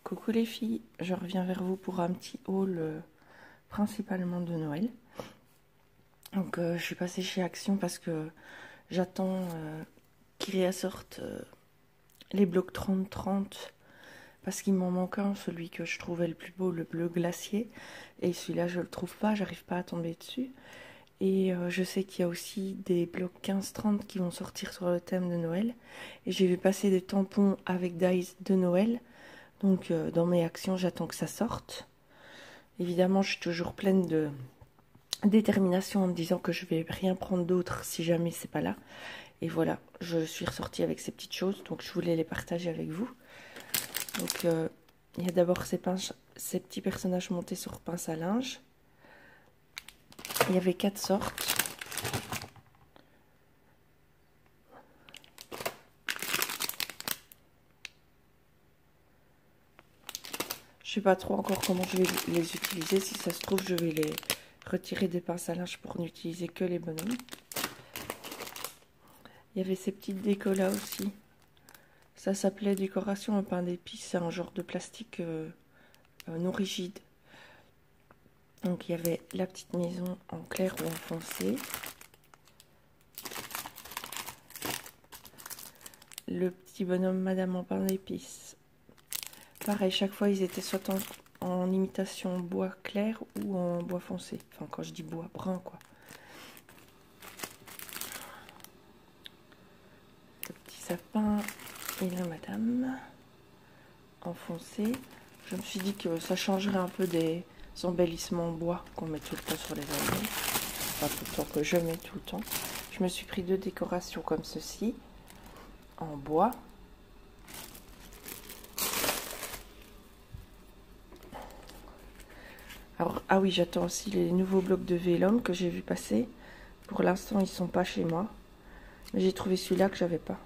Coucou les filles, je reviens vers vous pour un petit haul principalement de Noël. Donc je suis passée chez Action parce que j'attends qu'ils ressortent les blocs 30-30 parce qu'il m'en manque un, celui que je trouvais le plus beau, le bleu glacier. Et celui-là je le trouve pas, j'arrive pas à tomber dessus. Et je sais qu'il y a aussi des blocs 15-30 qui vont sortir sur le thème de Noël. Et j'ai vu passer des tampons avec Dice de Noël. Donc dans mes actions, j'attends que ça sorte. Évidemment, je suis toujours pleine de détermination en me disant que je vais rien prendre d'autre si jamais c'est pas là. Et voilà, je suis ressortie avec ces petites choses, donc je voulais les partager avec vous. Donc il y a d'abord ces petits personnages montés sur pince à linge. Il y avait 4 sortes. Je sais pas trop encore comment je vais les utiliser. Si ça se trouve, je vais les retirer des pinces à linge pour n'utiliser que les bonhommes. Il y avait ces petites décos là aussi. Ça s'appelait décoration au pain d'épices. C'est un genre de plastique non rigide. Donc il y avait la petite maison en clair ou en foncé. Le petit bonhomme Madame en pain d'épices. Pareil, chaque fois ils étaient soit en imitation bois clair ou en bois foncé. Enfin, quand je dis bois, brun quoi. Le petit sapin et la Madame en foncé. Je me suis dit que ça changerait un peu des embellissements en bois qu'on met tout le temps sur les albums. Enfin, tout le temps, que je mets tout le temps. Je me suis pris 2 décorations comme ceci, en bois. Alors, ah oui, j'attends aussi les nouveaux blocs de vélum que j'ai vu passer. Pour l'instant, ils sont pas chez moi. Mais j'ai trouvé celui-là que j'avais pas.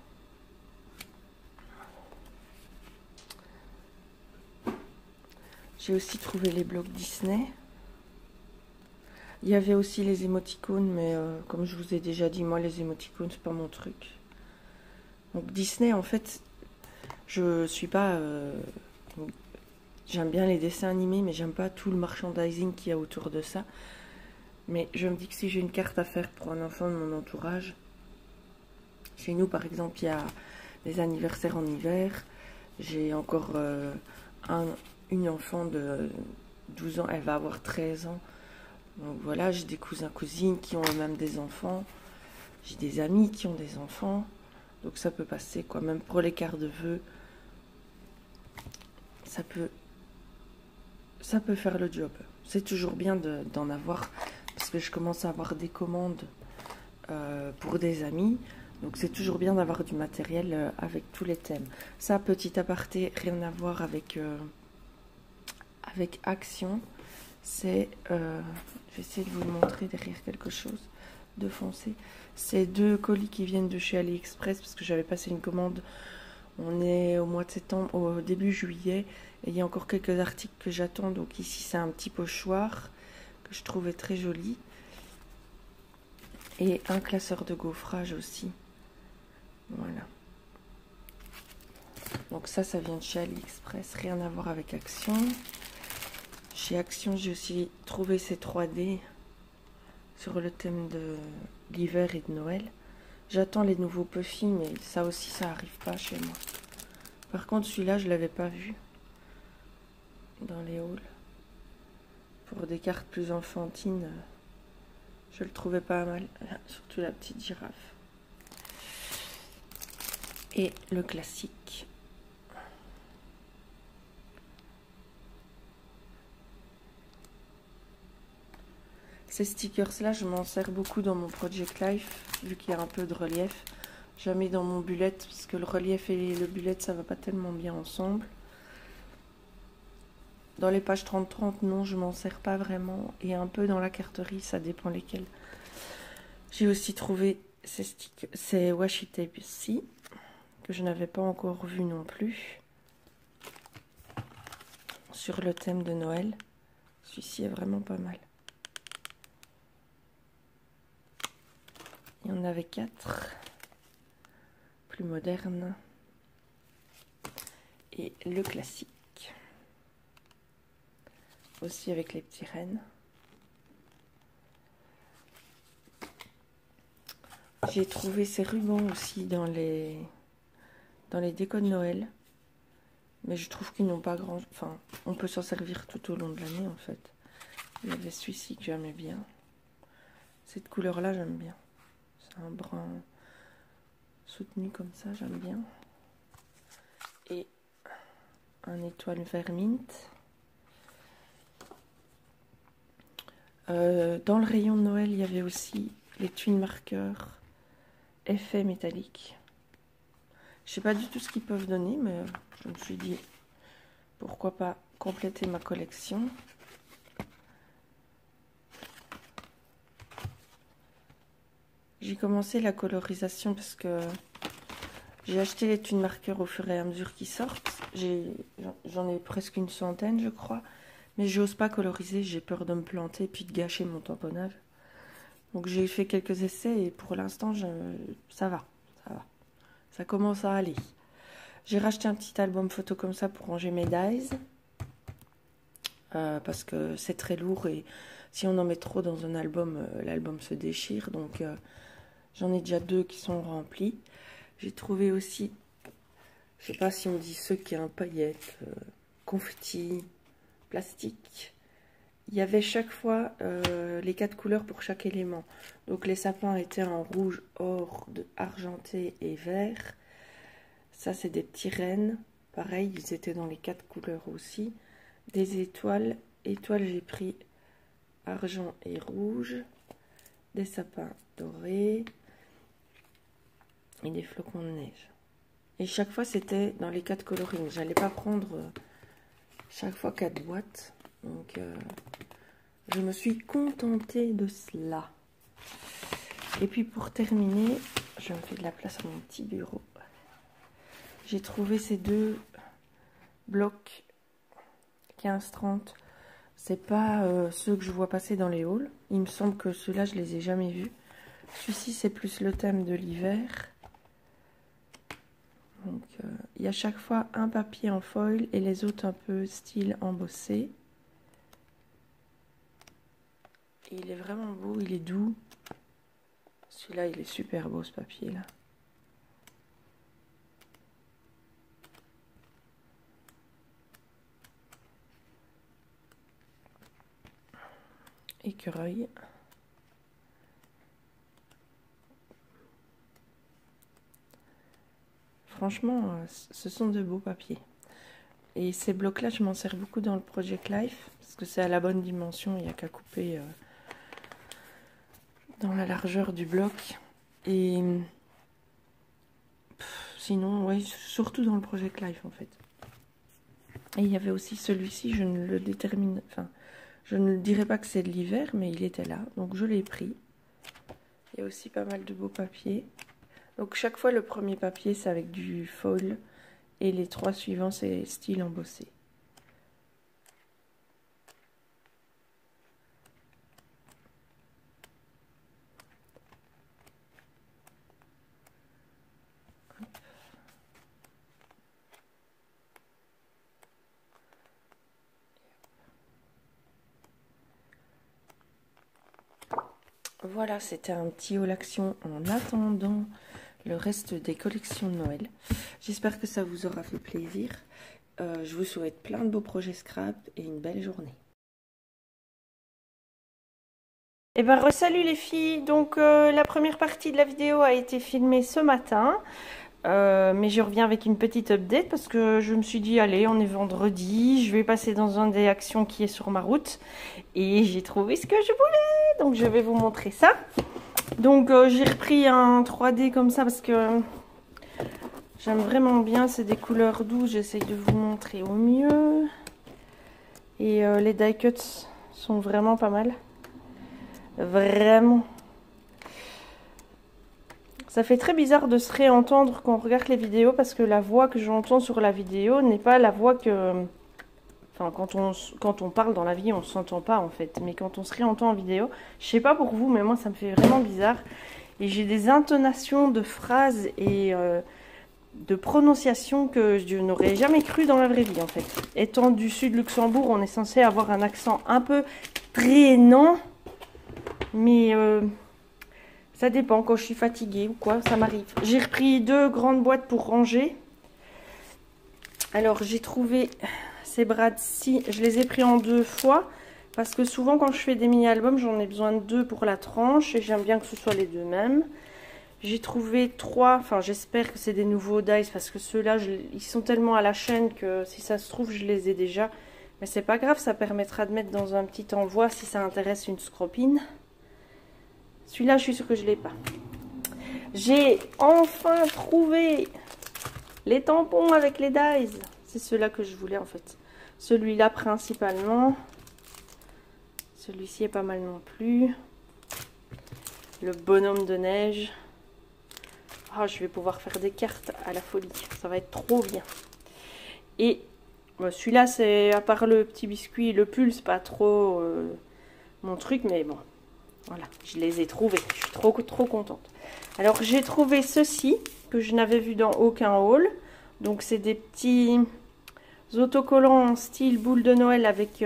J'ai aussi trouvé les blocs Disney. Il y avait aussi les émoticônes, mais comme je vous ai déjà dit, moi les émoticônes, c'est pas mon truc. Donc Disney, en fait, je suis pas... j'aime bien les dessins animés, mais j'aime pas tout le merchandising qu'il y a autour de ça. Mais je me dis que si j'ai une carte à faire pour un enfant de mon entourage, chez nous par exemple, il y a des anniversaires en hiver. J'ai encore une enfant de 12 ans, elle va avoir 13 ans. Donc voilà, j'ai des cousins, cousines qui ont même des enfants. J'ai des amis qui ont des enfants. Donc ça peut passer quoi, même pour les cartes de vœux. Ça peut faire le job. C'est toujours bien d'en avoir parce que je commence à avoir des commandes pour des amis. Donc c'est toujours bien d'avoir du matériel avec tous les thèmes. Ça, petit aparté, rien à voir avec Action. C'est, je vais essayer de vous le montrer derrière quelque chose de foncé. C'est 2 colis qui viennent de chez AliExpress parce que j'avais passé une commande. On est au mois de septembre, au début juillet, et il y a encore quelques articles que j'attends. Donc ici c'est un petit pochoir que je trouvais très joli. Et un classeur de gaufrage aussi. Voilà. Donc ça vient de chez AliExpress, rien à voir avec Action. Chez Action, j'ai aussi trouvé ces 3D sur le thème de l'hiver et de Noël. J'attends les nouveaux Puffy, mais ça aussi, ça arrive pas chez moi. Par contre, celui-là, je l'avais pas vu dans les hauls. Pour des cartes plus enfantines, je le trouvais pas mal. Surtout la petite girafe. Et le classique. Ces stickers-là, je m'en sers beaucoup dans mon Project Life, vu qu'il y a un peu de relief. Jamais dans mon bullet, parce que le relief et le bullet, ça va pas tellement bien ensemble. Dans les pages 30-30, non, je m'en sers pas vraiment. Et un peu dans la carterie, ça dépend lesquels. J'ai aussi trouvé ces washi tape ici, que je n'avais pas encore vu non plus. Sur le thème de Noël. Celui-ci est vraiment pas mal. Il y en avait 4. Plus moderne. Et le classique. aussi avec les petits rennes. J'ai trouvé ces rubans aussi dans les décos de Noël. Mais je trouve qu'ils n'ont pas grand... Enfin, on peut s'en servir tout au long de l'année en fait. Il y avait celui-ci que j'aimais bien. Cette couleur-là, j'aime bien. C'est un brun soutenu comme ça, j'aime bien. Et un étoile vert mint. Dans le rayon de Noël, il y avait aussi les twin marqueurs effet métallique. Je sais pas du tout ce qu'ils peuvent donner, mais je me suis dit pourquoi pas compléter ma collection. J'ai commencé la colorisation parce que j'ai acheté les twin marqueurs au fur et à mesure qu'ils sortent. J'en ai presque une centaine, je crois. Mais j'ose pas coloriser, j'ai peur de me planter puis de gâcher mon tamponnage. Donc j'ai fait quelques essais et pour l'instant, ça va. Ça commence à aller. J'ai racheté un petit album photo comme ça pour ranger mes dies. Parce que c'est très lourd et si on en met trop dans un album, l'album se déchire. Donc j'en ai déjà 2 qui sont remplis. J'ai trouvé aussi, je sais pas si on dit ceux qui ont paillettes, confetti, plastique. Il y avait chaque fois les 4 couleurs pour chaque élément. Donc les sapins étaient en rouge, or, argenté et vert. Ça c'est des petits rennes. Pareil, ils étaient dans les 4 couleurs aussi. Des étoiles. Étoiles, j'ai pris argent et rouge. Des sapins dorés. Et des flocons de neige. Et chaque fois c'était dans les 4 colorings. J'allais pas prendre chaque fois 4 boîtes. Donc je me suis contentée de cela. Et puis pour terminer, je me fais de la place à mon petit bureau. J'ai trouvé ces 2 blocs 15-30. C'est pas ceux que je vois passer dans les hauls. Il me semble que ceux-là je les ai jamais vus. Celui-ci c'est plus le thème de l'hiver. Donc il y a chaque fois un papier en foil et les autres un peu style embossé. Et il est vraiment beau, il est doux. Celui-là, il est super beau ce papier-là. Écureuil. Franchement, ce sont de beaux papiers. Et ces blocs-là, je m'en sers beaucoup dans le Project Life. Parce que c'est à la bonne dimension, il n'y a qu'à couper dans la largeur du bloc. Et sinon, ouais, surtout dans le Project Life en fait. Et il y avait aussi celui-ci, je ne le détermine... Enfin, je ne dirais pas que c'est de l'hiver, mais il était là. Donc je l'ai pris. Il y a aussi pas mal de beaux papiers. Donc chaque fois, le premier papier, c'est avec du foil. Et les 3 suivants, c'est style embossé. Voilà, c'était un petit haul action en attendant le reste des collections de Noël. J'espère que ça vous aura fait plaisir. Je vous souhaite plein de beaux projets scrap et une belle journée. Et ben salut les filles, donc la première partie de la vidéo a été filmée ce matin. Mais je reviens avec une petite update parce que je me suis dit allez, on est vendredi, je vais passer dans un des actions qui est sur ma route et j'ai trouvé ce que je voulais, donc je vais vous montrer ça. Donc j'ai repris un 3D comme ça parce que j'aime vraiment bien, c'est des couleurs douces, j'essaie de vous montrer au mieux et les die cuts sont vraiment pas mal, vraiment. Ça fait très bizarre de se réentendre quand on regarde les vidéos parce que la voix que j'entends sur la vidéo n'est pas la voix que... Enfin, quand on parle dans la vie, on ne s'entend pas en fait. Mais quand on se réentend en vidéo, je sais pas pour vous, mais moi ça me fait vraiment bizarre. Et j'ai des intonations de phrases et de prononciation que je n'aurais jamais cru dans la vraie vie en fait. Étant du sud Luxembourg, on est censé avoir un accent un peu traînant, mais ça dépend quand je suis fatiguée ou quoi, ça m'arrive. J'ai repris 2 grandes boîtes pour ranger. Alors j'ai trouvé ces brades-ci, je les ai pris en 2 fois parce que souvent quand je fais des mini-albums, j'en ai besoin de 2 pour la tranche et j'aime bien que ce soit les 2 mêmes. J'ai trouvé 3, enfin j'espère que c'est des nouveaux dies parce que ceux-là, ils sont tellement à la chaîne que si ça se trouve, je les ai déjà. Mais c'est pas grave, ça permettra de mettre dans un petit envoi si ça intéresse une scropine. Celui-là, je suis sûre que je l'ai pas. J'ai enfin trouvé les tampons avec les dies. C'est ceux-là que je voulais en fait. Celui-là principalement. Celui-ci est pas mal non plus. Le bonhomme de neige. Ah, je vais pouvoir faire des cartes à la folie. Ça va être trop bien. Et celui-là, c'est à part le petit biscuit, le pull, c'est pas trop mon truc. Mais bon, voilà, je les ai trouvés. Je suis trop contente. Alors, j'ai trouvé ceci que je n'avais vu dans aucun haul. Donc, c'est des petits autocollants en style boule de Noël avec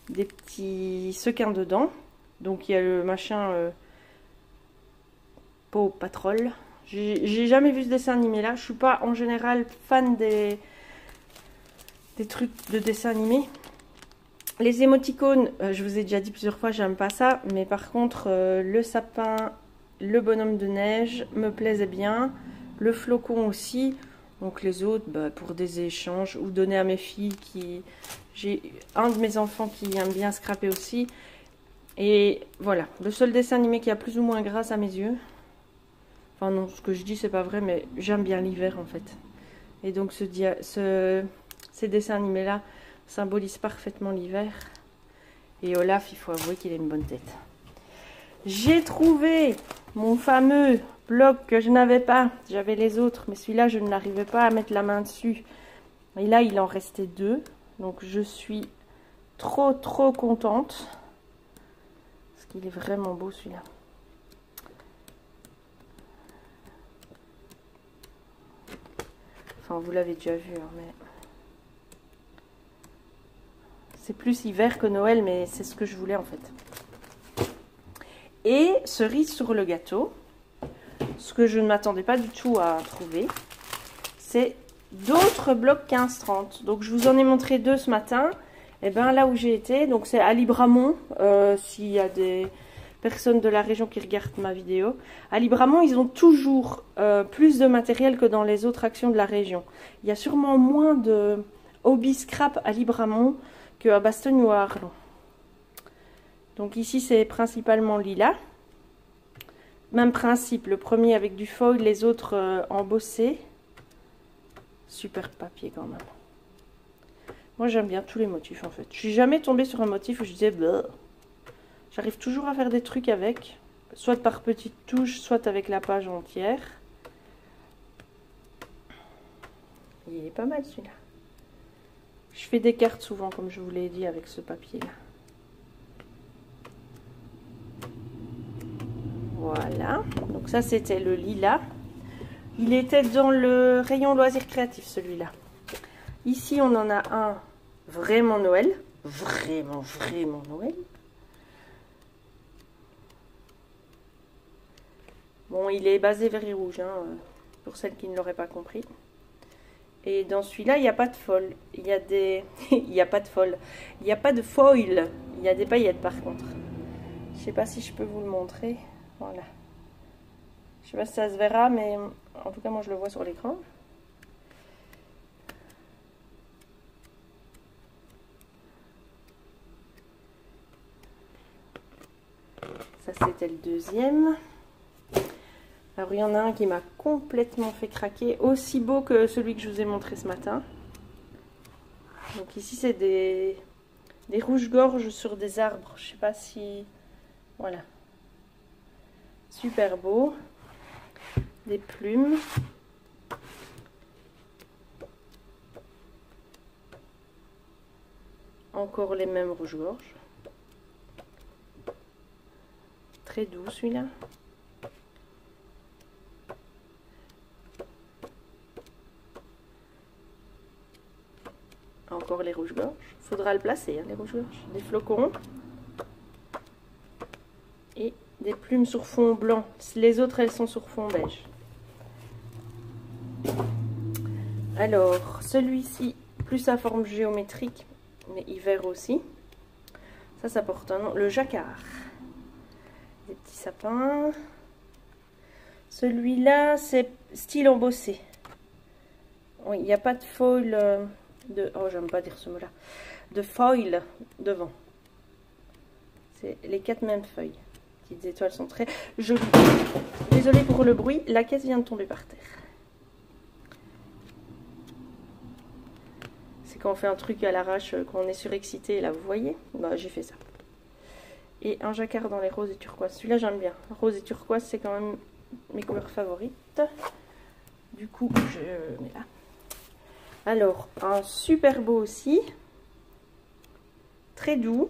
des petits sequins dedans. Donc, il y a le machin... Paw Patrol. J'ai jamais vu ce dessin animé là. Je suis pas en général fan des trucs de dessin animé. Les émoticônes, je vous ai déjà dit plusieurs fois, j'aime pas ça. Mais par contre, le sapin, le bonhomme de neige me plaisait bien. Le flocon aussi. Donc les autres, pour des échanges ou donner à mes filles qui... J'ai un de mes enfants qui aime bien scraper aussi. Et voilà, le seul dessin animé qui a plus ou moins grâce à mes yeux. Enfin non, ce que je dis c'est pas vrai, mais j'aime bien l'hiver en fait. Et donc ces dessins animés là symbolisent parfaitement l'hiver. Et Olaf, il faut avouer qu'il a une bonne tête. J'ai trouvé mon fameux bloc que je n'avais pas. J'avais les autres, mais celui-là je n'arrivais pas à mettre la main dessus. Et là il en restait 2. Donc je suis trop contente. Parce qu'il est vraiment beau celui-là. Enfin, vous l'avez déjà vu, hein, mais... C'est plus hiver que Noël, mais c'est ce que je voulais en fait. Et cerise sur le gâteau, ce que je ne m'attendais pas du tout à trouver, c'est d'autres blocs 15-30. Donc je vous en ai montré 2 ce matin. Et bien là où j'ai été, donc c'est à Libramont, s'il y a des personnes de la région qui regardent ma vidéo. À Libramont, ils ont toujours plus de matériel que dans les autres actions de la région. Il y a sûrement moins de hobby scrap à Libramont qu'à Bastogne ou à Arlon. Donc ici, c'est principalement lilas. Même principe, le premier avec du foil, les autres embossés. Super papier quand même. Moi, j'aime bien tous les motifs en fait. Je suis jamais tombée sur un motif où je disais... Bleh. J'arrive toujours à faire des trucs avec, soit par petites touches, soit avec la page entière. Il est pas mal celui-là. Je fais des cartes souvent, comme je vous l'ai dit, avec ce papier-là. Voilà. Donc ça, c'était le lilas. Il était dans le rayon loisirs créatifs, celui-là. Ici, on en a un vraiment Noël. Vraiment Noël. Bon, il est basé vert rouge, hein, pour celles qui ne l'auraient pas compris. Et dans celui-là, il n'y a pas de foil. Il y a des... il n'y a pas de foil. Il n'y a pas de foil. Il y a des paillettes par contre. Je ne sais pas si je peux vous le montrer. Voilà. Je ne sais pas si ça se verra, mais en tout cas, moi, je le vois sur l'écran. Ça, c'était le deuxième. Alors, il y en a un qui m'a complètement fait craquer, aussi beau que celui que je vous ai montré ce matin. Donc ici, c'est des rouges-gorges sur des arbres. Je sais pas si... Voilà. Super beau. Des plumes. Encore les mêmes rouges-gorges. Très doux celui-là. encore les rouges-gorges. Faudra le placer, hein, les rouges-gorges. Des flocons. Et des plumes sur fond blanc. Les autres, elles sont sur fond beige. Alors, celui-ci, plus sa forme géométrique, mais hiver aussi. Ça porte un nom, le jacquard. Des petits sapins. Celui-là, c'est style embossé. Oui, il n'y a pas de foil de... Oh, j'aime pas dire ce mot-là. De foil devant. C'est les 4 mêmes feuilles. Les petites étoiles sont très jolies. Désolée pour le bruit, la caisse vient de tomber par terre. C'est quand on fait un truc à l'arrache, quand on est surexcité, là, vous voyez? Bah, j'ai fait ça. Et un jacquard dans les roses et turquoise. Celui-là, j'aime bien. Rose et turquoise, c'est quand même mes couleurs favorites. Du coup, je mets là. Alors, un super beau aussi. Très doux.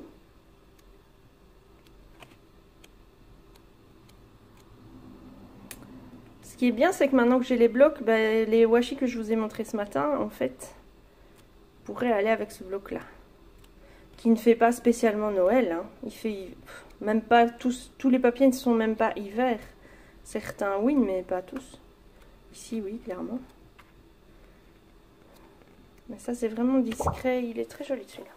Ce qui est bien, c'est que maintenant que j'ai les blocs, ben, les washi que je vous ai montré ce matin, en fait, pourraient aller avec ce bloc-là. Qui ne fait pas spécialement Noël. Hein. Il fait même pas tous les papiers ne sont même pas hiver. Certains oui, mais pas tous. Ici oui, clairement. Mais ça c'est vraiment discret. Il est très joli celui-là.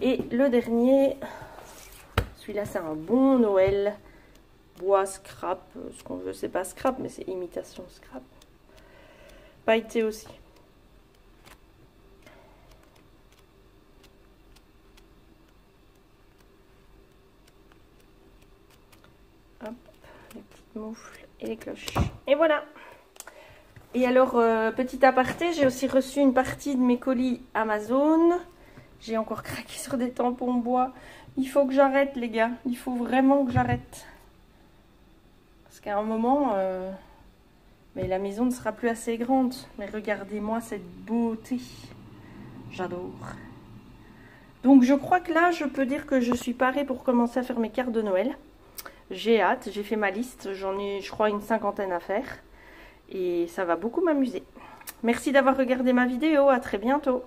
Et le dernier, celui-là c'est un bon Noël. Bois scrap, ce qu'on veut, c'est pas scrap, mais c'est imitation scrap. Pailleté aussi. Hop, les petites moufles et les cloches. Et voilà. Et alors, petit aparté, j'ai aussi reçu une partie de mes colis Amazon. J'ai encore craqué sur des tampons bois. Il faut que j'arrête, les gars. Il faut vraiment que j'arrête. Parce qu'à un moment, mais la maison ne sera plus assez grande. Mais regardez-moi cette beauté. J'adore. Donc, je crois que là, je peux dire que je suis parée pour commencer à faire mes cartes de Noël. J'ai hâte, j'ai fait ma liste, j'en ai je crois une 50aine à faire et ça va beaucoup m'amuser. Merci d'avoir regardé ma vidéo, à très bientôt.